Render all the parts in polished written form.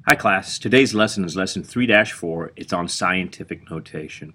Hi class, today's lesson is lesson 3-4. It's on scientific notation.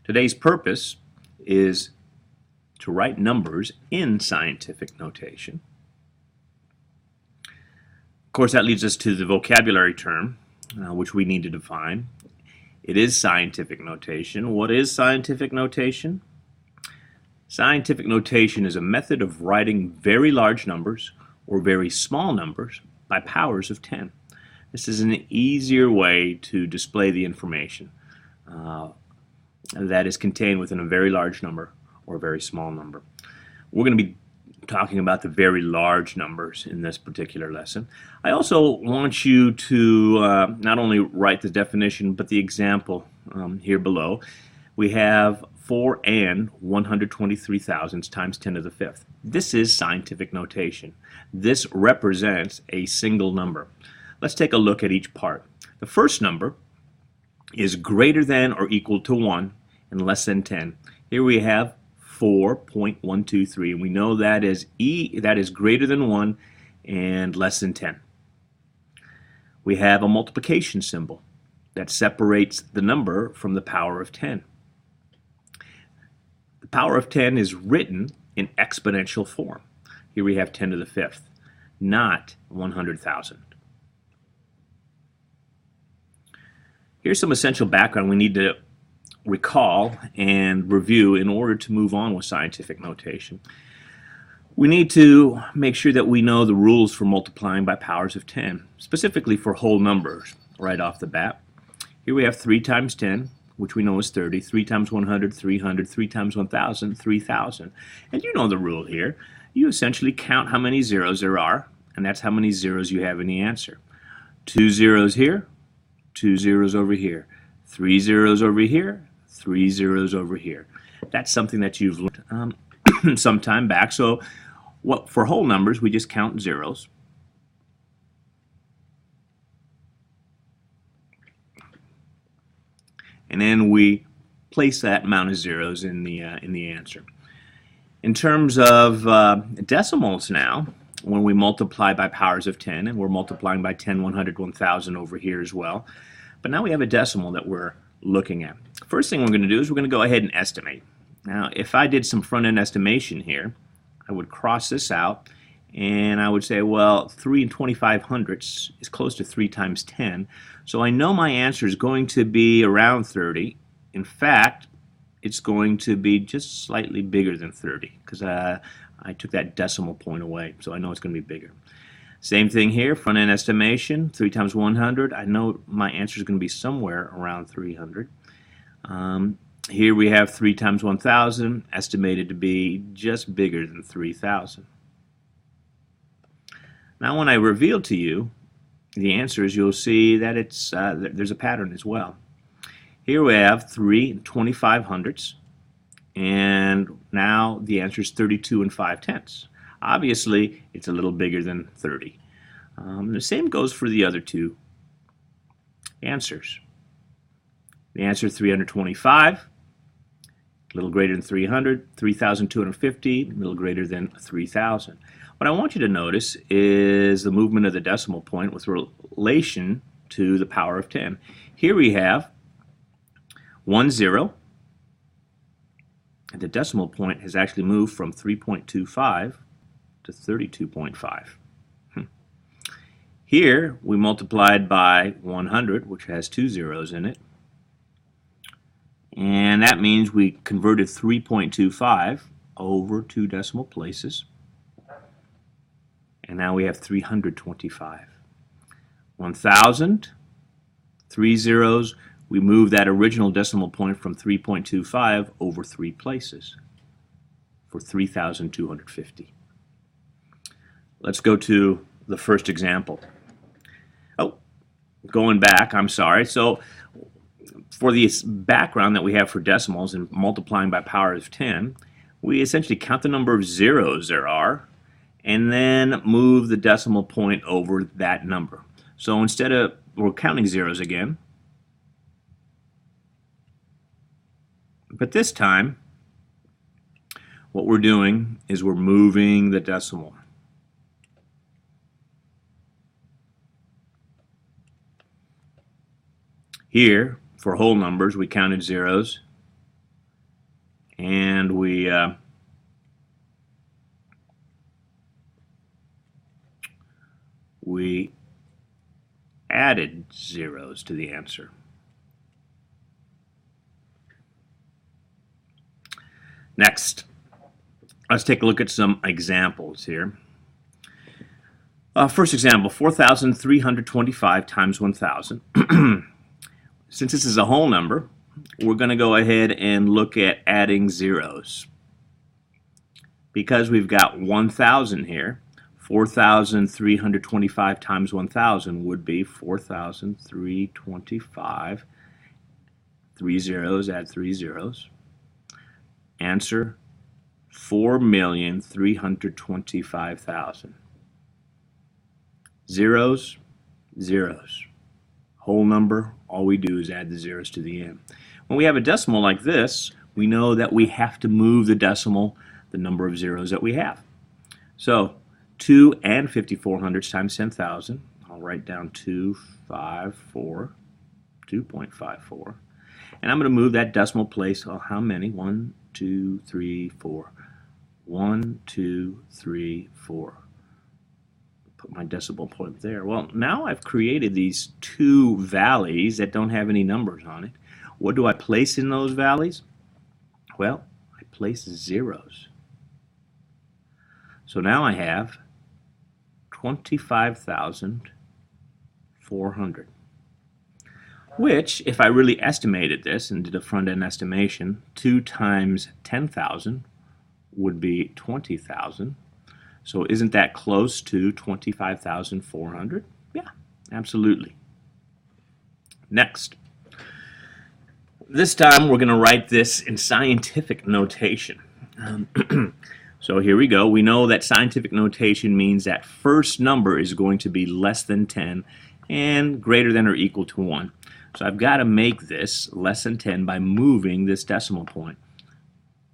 Today's purpose is to write numbers in scientific notation. Of course, that leads us to the vocabulary term, which we need to define. It is scientific notation. What is scientific notation? Scientific notation is a method of writing very large numbers or very small numbers by powers of 10. This is an easier way to display the information that is contained within a very large number or a very small number. We're going to be talking about the very large numbers in this particular lesson. I also want you to not only write the definition but the example here below. We have 4 and 123 thousandths times 10 to the fifth. This is scientific notation. This represents a single number. Let's take a look at each part. The first number is greater than or equal to 1 and less than 10. Here we have 4.123, and we know that is greater than 1 and less than 10. We have a multiplication symbol that separates the number from the power of 10. The power of 10 is written in exponential form. Here we have 10 to the fifth, not 100,000. Here's some essential background we need to recall and review in order to move on with scientific notation. We need to make sure that we know the rules for multiplying by powers of 10, specifically for whole numbers right off the bat. Here we have 3 times 10, which we know is 30, 3 times 100, 300, 3 times 1,000, 3,000. And you know the rule here. You essentially count how many zeros there are, and that's how many zeros you have in the answer. 2 zeros here, 2 zeros over here, 3 zeros over here, 3 zeros over here. That's something that you've learned some time back. So for whole numbers, we just count zeros. And then we place that amount of zeros in the answer. In terms of decimals now, when we multiply by powers of 10, and we're multiplying by 10, 100, 1,000 over here as well. But now we have a decimal that we're looking at. First thing we're going to do is we're going to go ahead and estimate. Now, if I did some front-end estimation here, I would cross this out, and I would say, well, 3 25/100ths is close to 3 times 10, so I know my answer is going to be around 30. In fact, it's going to be just slightly bigger than 30, because I took that decimal point away, so I know it's going to be bigger. Same thing here, front-end estimation, 3 times 100. I know my answer is going to be somewhere around 300. Here we have 3 times 1,000, estimated to be just bigger than 3,000. Now when I reveal to you the answers, you'll see that there's a pattern as well. Here we have 3 25/100ths. And now the answer is 32 5/10. Obviously, it's a little bigger than 30. The same goes for the other two answers. The answer 325, a little greater than 300, 3,250, a little greater than 3,000. What I want you to notice is the movement of the decimal point with relation to the power of 10. Here we have 1 0. And the decimal point has actually moved from 3.25 to 32.5. Here we multiplied by 100, which has 2 zeros in it. And that means we converted 3.25 over 2 decimal places. And now we have 325. 1,000, 3 zeros. We move that original decimal point from 3.25 over 3 places for 3,250. Let's go to the first example. Oh, going back, I'm sorry. So for the background that we have for decimals and multiplying by powers of 10, we essentially count the number of zeros there are and then move the decimal point over that number. So instead of, we're counting zeros again, but this time what we're doing is we're moving the decimal. Here, for whole numbers, we counted zeros, and we added zeros to the answer. Next, let's take a look at some examples here. First example, 4,325 times 1,000. Since this is a whole number, we're going to go ahead and look at adding zeros. Because we've got 1,000 here, 4,325 times 1,000 would be 4,325. 3 zeros, add 3 zeros. Answer, 4,325,000. Zeros, zeros. Whole number, all we do is add the zeros to the end. When we have a decimal like this, we know that we have to move the decimal the number of zeros that we have. So 2 and 5400ths times 10,000. I'll write down 2.54. And I'm going to move that decimal place. Well, how many? 1, 2, 3, 4. 1, 2, 3, 4. Put my decimal point there. Well, now I've created these two valleys that don't have any numbers on it. What do I place in those valleys? Well, I place zeros. So now I have 25,400. Which, if I really estimated this and did a front-end estimation, 2 times 10,000 would be 20,000. So isn't that close to 25,400? Yeah, absolutely. Next. This time we're going to write this in scientific notation. So here we go. We know that scientific notation means that first number is going to be less than 10 and greater than or equal to 1. So I've got to make this less than 10 by moving this decimal point.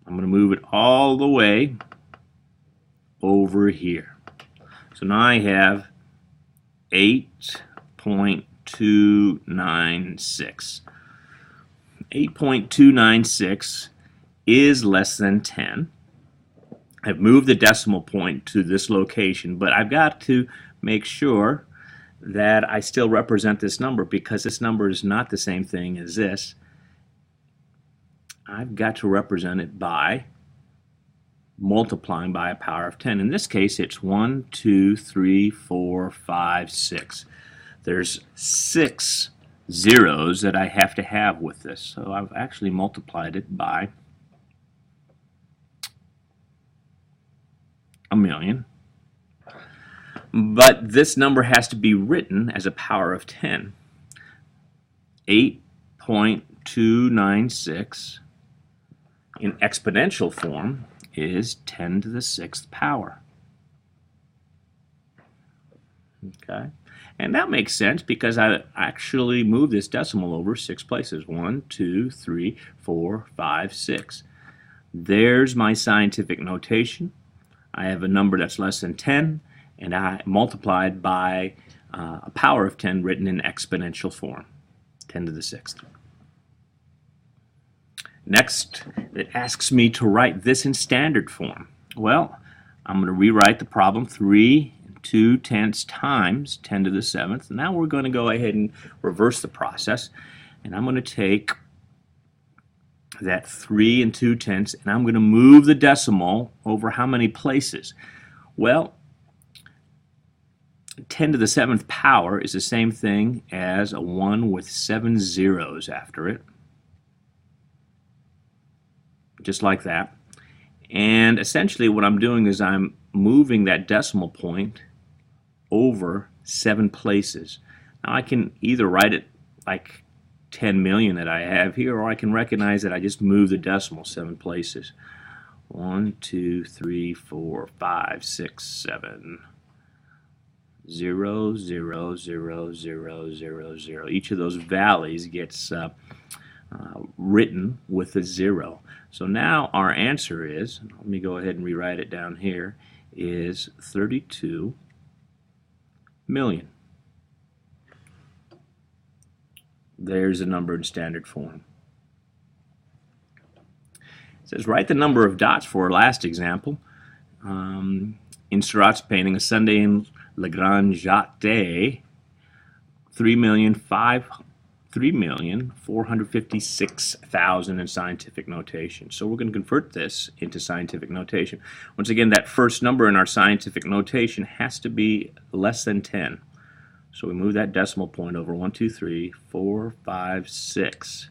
I'm going to move it all the way over here. So now I have 8.296. 8.296 is less than 10. I've moved the decimal point to this location, but I've got to make sure that I still represent this number because this number is not the same thing as this. I've got to represent it by multiplying by a power of 10. In this case, it's 1, 2, 3, 4, 5, 6. There's 6 zeros that I have to have with this. So I've actually multiplied it by 1,000,000. But this number has to be written as a power of 10. 8.296 in exponential form is 10 to the 6th power. Okay, and that makes sense because I actually moved this decimal over 6 places. 1, 2, 3, 4, 5, 6. There's my scientific notation. I have a number that's less than 10, and I multiplied by a power of 10 written in exponential form, 10 to the 6th. Next, it asks me to write this in standard form. Well, I'm going to rewrite the problem 3/2 times 10 to the 7th. Now we're going to go ahead and reverse the process, and I'm going to take that 3/2 and I'm going to move the decimal over how many places? Well, 10 to the 7th power is the same thing as a 1 with 7 zeros after it. Just like that. And essentially what I'm doing is I'm moving that decimal point over 7 places. Now I can either write it like 10 million that I have here, or I can recognize that I just moved the decimal 7 places. 1, 2, 3, 4, 5, 6, 7. 0, 0, 0, 0, 0, 0. Each of those valleys gets written with a 0. So now our answer is, let me go ahead and rewrite it down here, is 32 million. There's a number in standard form. It says write the number of dots for our last example. In Seurat's painting, A Sunday in Le Grand Jardin, 3,456,000 in scientific notation. So we're going to convert this into scientific notation. Once again, that first number in our scientific notation has to be less than 10. So we move that decimal point over 1, 2, 3, 4, 5, 6.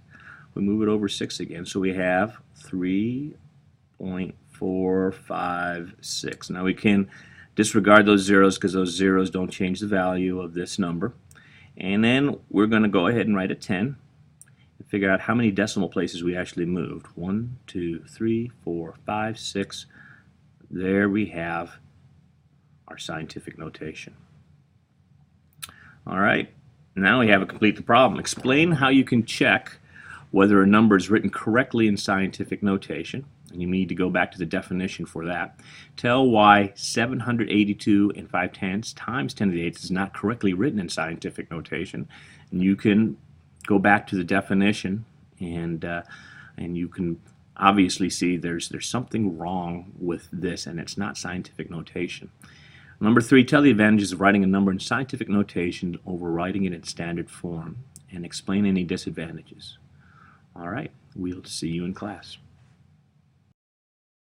We move it over 6 again. So we have 3.456. Now we can disregard those zeros because those zeros don't change the value of this number. And then we're going to go ahead and write a 10 and figure out how many decimal places we actually moved. 1, 2, 3, 4, 5, 6. There we have our scientific notation. All right, now we have to complete the problem. Explain how you can check whether a number is written correctly in scientific notation, and you need to go back to the definition for that. Tell why 782 and 5/10 times 10 to the 8th is not correctly written in scientific notation. And you can go back to the definition, and you can obviously see there's something wrong with this, and it's not scientific notation. Number 3, tell the advantages of writing a number in scientific notation over writing it in standard form, and explain any disadvantages. All right, we'll see you in class.